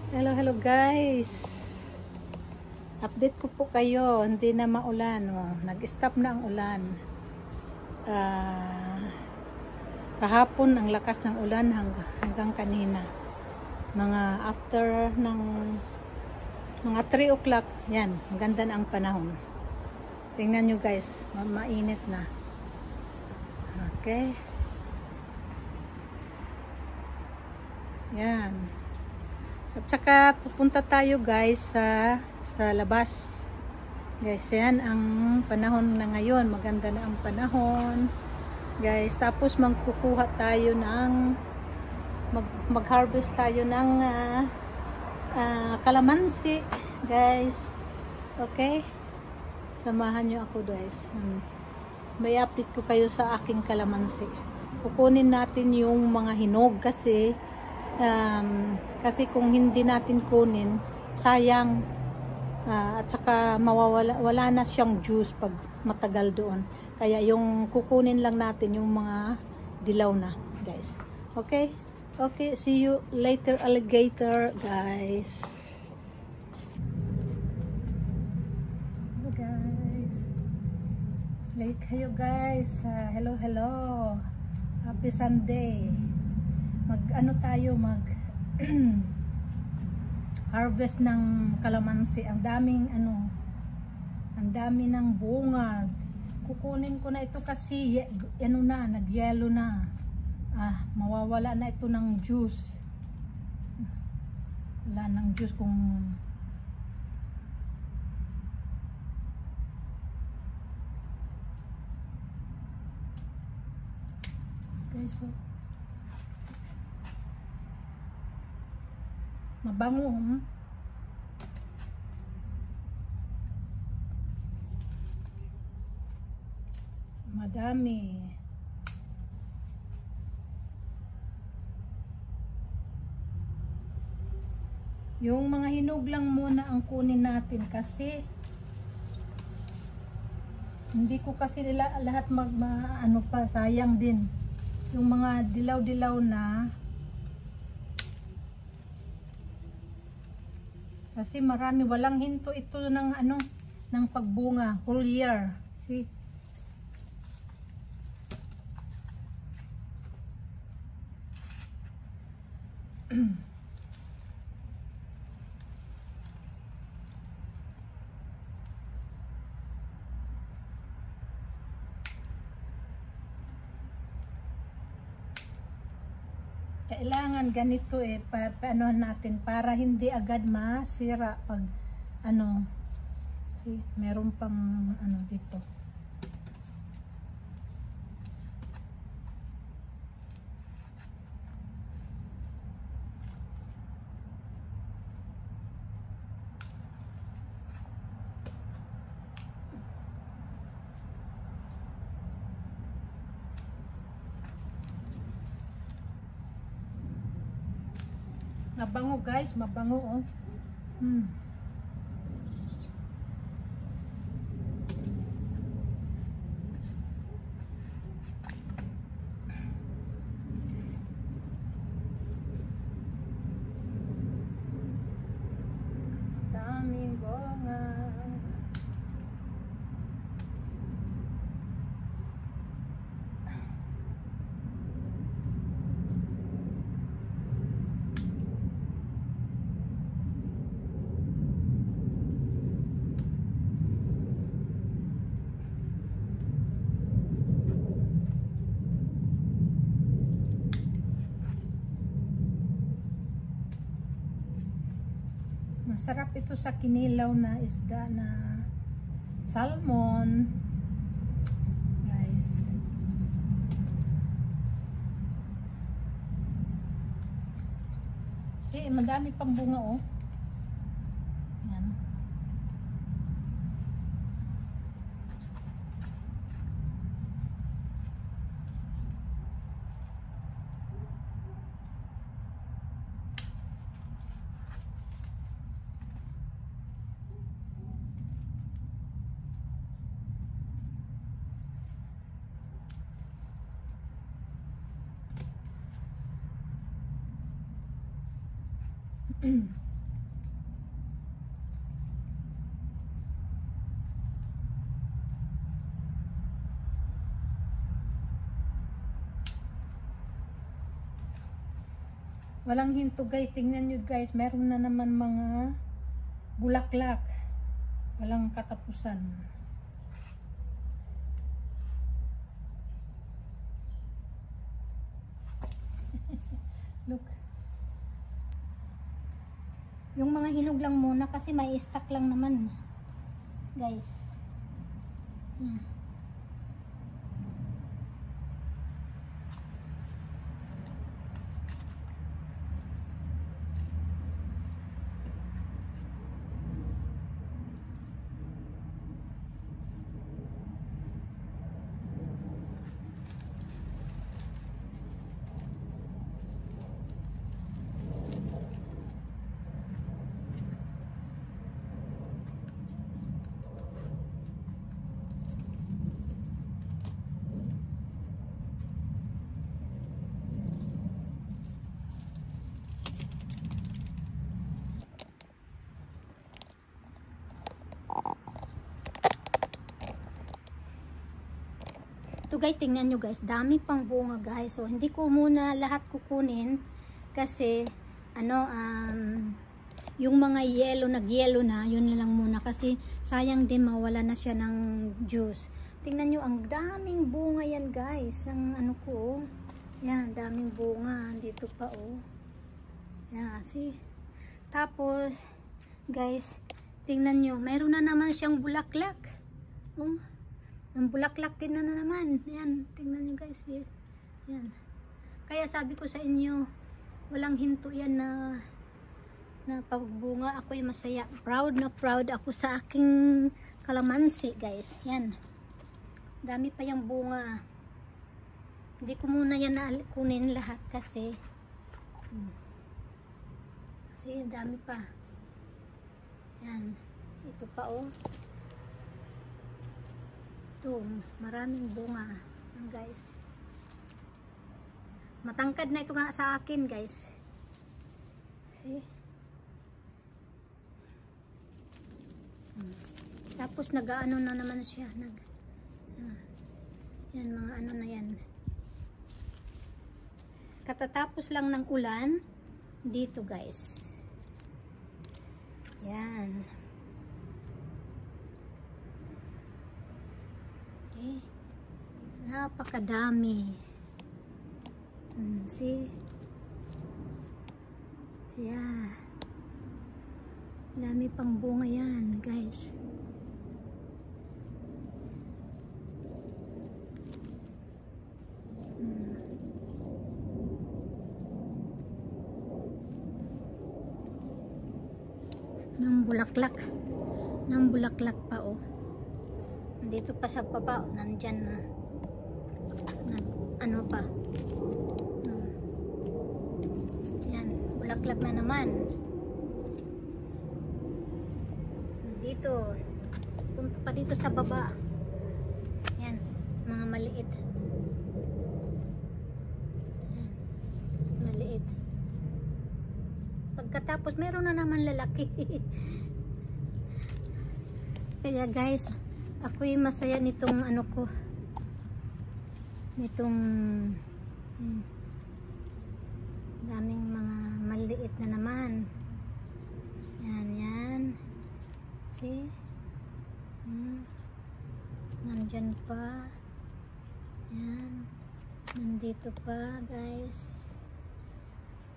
Hello, hello guys. Update ko po kayo. Hindi na maulan. Oh, nag-stop na ang ulan. Kahapon ang lakas ng ulan hanggang kanina. Mga after ng mga 3 o'clock. Yan. Ang ganda na ang panahon. Tingnan nyo guys. Mainit na. Okay. Yan. At saka pupunta tayo guys sa labas. Guys, yan ang panahon na ngayon. Maganda na ang panahon. Guys, tapos magkukuha tayo ng mag-harvest tayo ng kalamansi, guys. Okay? Samahan nyo ako guys. May update ko kayo sa aking kalamansi. Kukunin natin yung mga hinog kasi kung hindi natin kunin, sayang, at saka wala na siyang juice pag matagal doon. Kaya yung kukunin lang natin yung mga dilaw na, guys. Okay? Okay, see you later, alligator, guys. Hello, guys. Late kayo, guys. Hello, hello. Happy Sunday. Mag-ano tayo, harvest ng kalamansi. Ang daming ang dami ng bunga. Kukunin ko na ito kasi nag-yellow na. Mawawala na ito ng juice. Wala ng juice kung okay, so mabango. Madami. Yung mga hinog lang muna ang kunin natin kasi hindi ko kasi lahat pa, sayang din. Yung mga dilaw-dilaw na kasi marami, walang hinto ito ng ng pagbunga whole year. See? Kailangan ganito paano natin para hindi agad masira pag see, meron pang dito. Mabango guys, mabango oh. Daming bunga. Masarap ito sa kinilaw na isda na salmon. Guys. Madami pang bunga oh. Yan. Walang hinto guys. Tingnan nyo guys. Meron na naman mga bulaklak. Walang katapusan. Look. Yung mga hinog lang muna kasi may stock lang naman. Guys. Hmm. Ito guys, tingnan nyo guys, dami pang bunga guys. So hindi ko muna lahat kukunin kasi yung mga yellow, nag-yellow na, yun lang muna kasi sayang din mawala na siya ng juice. Tingnan nyo, ang daming bunga yan guys. Ang ano ko, yan, daming bunga. Dito pa oh. Yan, see? Tapos, guys, tingnan nyo, mayroon na naman siyang bulaklak. Oh. Ang bulaklak din na naman. Yan, tingnan nyo guys. Yan. Kaya sabi ko sa inyo, walang hinto yan na pagbunga. Ako'y masaya. Proud na proud ako sa aking kalamansi guys. Yan. Dami pa yung bunga. Hindi ko muna yan kunin lahat kasi dami pa. Yan. Ito pa oh. Ito, maraming bunga guys. Matangkad na ito nga sa akin guys. See? Tapos nag-ano na naman siya. Yan, mga ano na yan. Katatapos lang ng ulan dito guys. Yan. Okay. Napakadami. See? Yeah. Dami pang bunga yan, guys. Nang bulaklak pa oh. Dito pa sa baba, nandyan na ano pa. Yan, bulaklak na naman. Dito, punta pa dito sa baba. Yan, mga maliit. Yan, maliit. Pagkatapos, meron na naman lalaki. Kaya guys, ako'y masaya nitong ano ko, nitong daming mga maliit na naman. Yan. See? Nandyan pa. Yan. Nandito pa guys.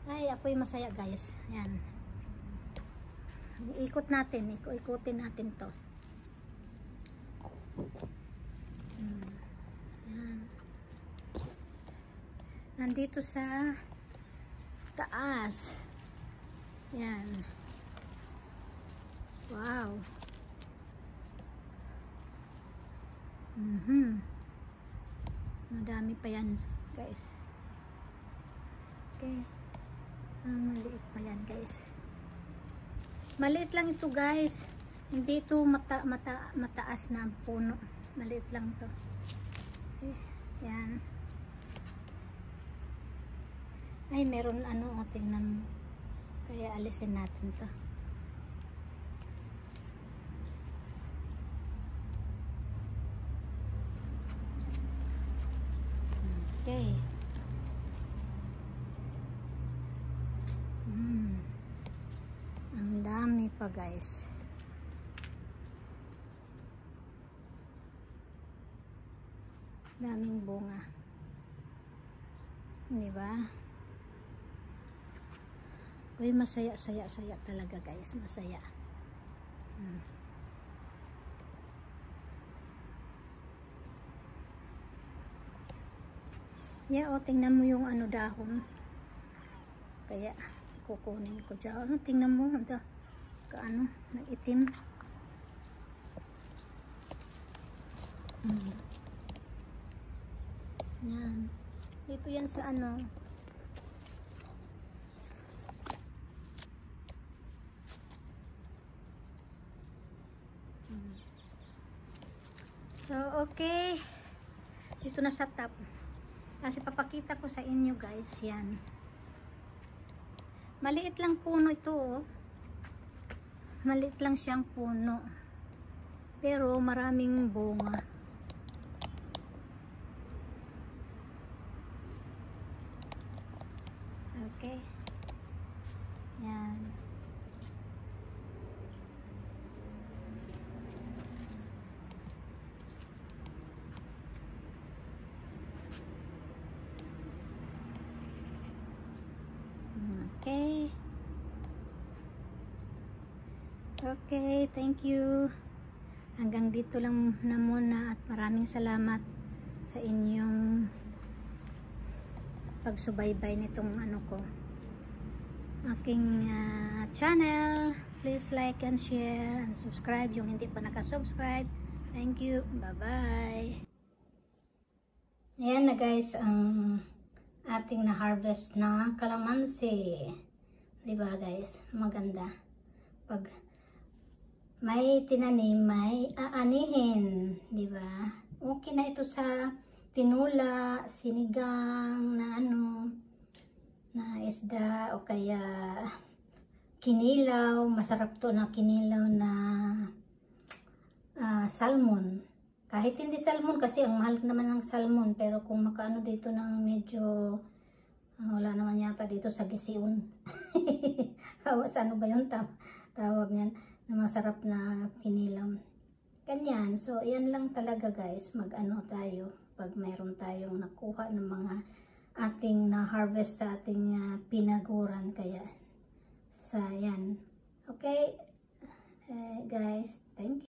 Ay, ako'y masaya guys. Yan. Ikutin natin to. Yan. Nandito sa taas. Yan. Wow. Madami pa yan guys. Okay. Maliit pa yan guys. Maliit lang ito guys. Hindi ito mataas na puno. Maliit lang to. Okay. Yan. Ay, meron ano, tingnan mo. Kaya alisin natin to. Okay. pa guys. Daming bunga. Di ba? Uy, masaya talaga guys. Masaya. Yeah, oh, tingnan mo yung ano dahon. Kaya, kukunin ko dyan. Ano, tingnan mo. Ito. Kaano, nag-itim. Yan. Dito yan sa ano. So, okay. Dito na sa top. Kasi papakita ko sa inyo guys. Yan. Maliit lang puno ito. Oh. Maliit lang siyang puno. Pero maraming bunga. Okay. Yan. Okay. Okay, thank you. Hanggang dito lang na muna at maraming salamat sa inyong pagsubaybay nitong ano ko. Aking channel. Please like and share and subscribe yung hindi pa nakasubscribe. Thank you. Bye-bye. Ayan na guys ang ating na-harvest na kalamansi. Diba guys? Maganda. Pag may tinanim, may aanihin. Diba? Okay na ito sa tinula, sinigang, na ano, na isda, o kaya kinilaw. Masarap to na kinilaw na salmon. Kahit hindi salmon kasi ang mahal naman ng salmon, pero kung makaano dito ng medyo wala naman yata dito sa gisiun. Ano ba yung tawag niyan na masarap na kinilaw. Ganyan. So, yan lang talaga guys. Mag-ano tayo pag mayroon tayong nakuha ng mga ating na-harvest sa ating pinaguran. Kaya, sa yan. Okay? Guys, thank you.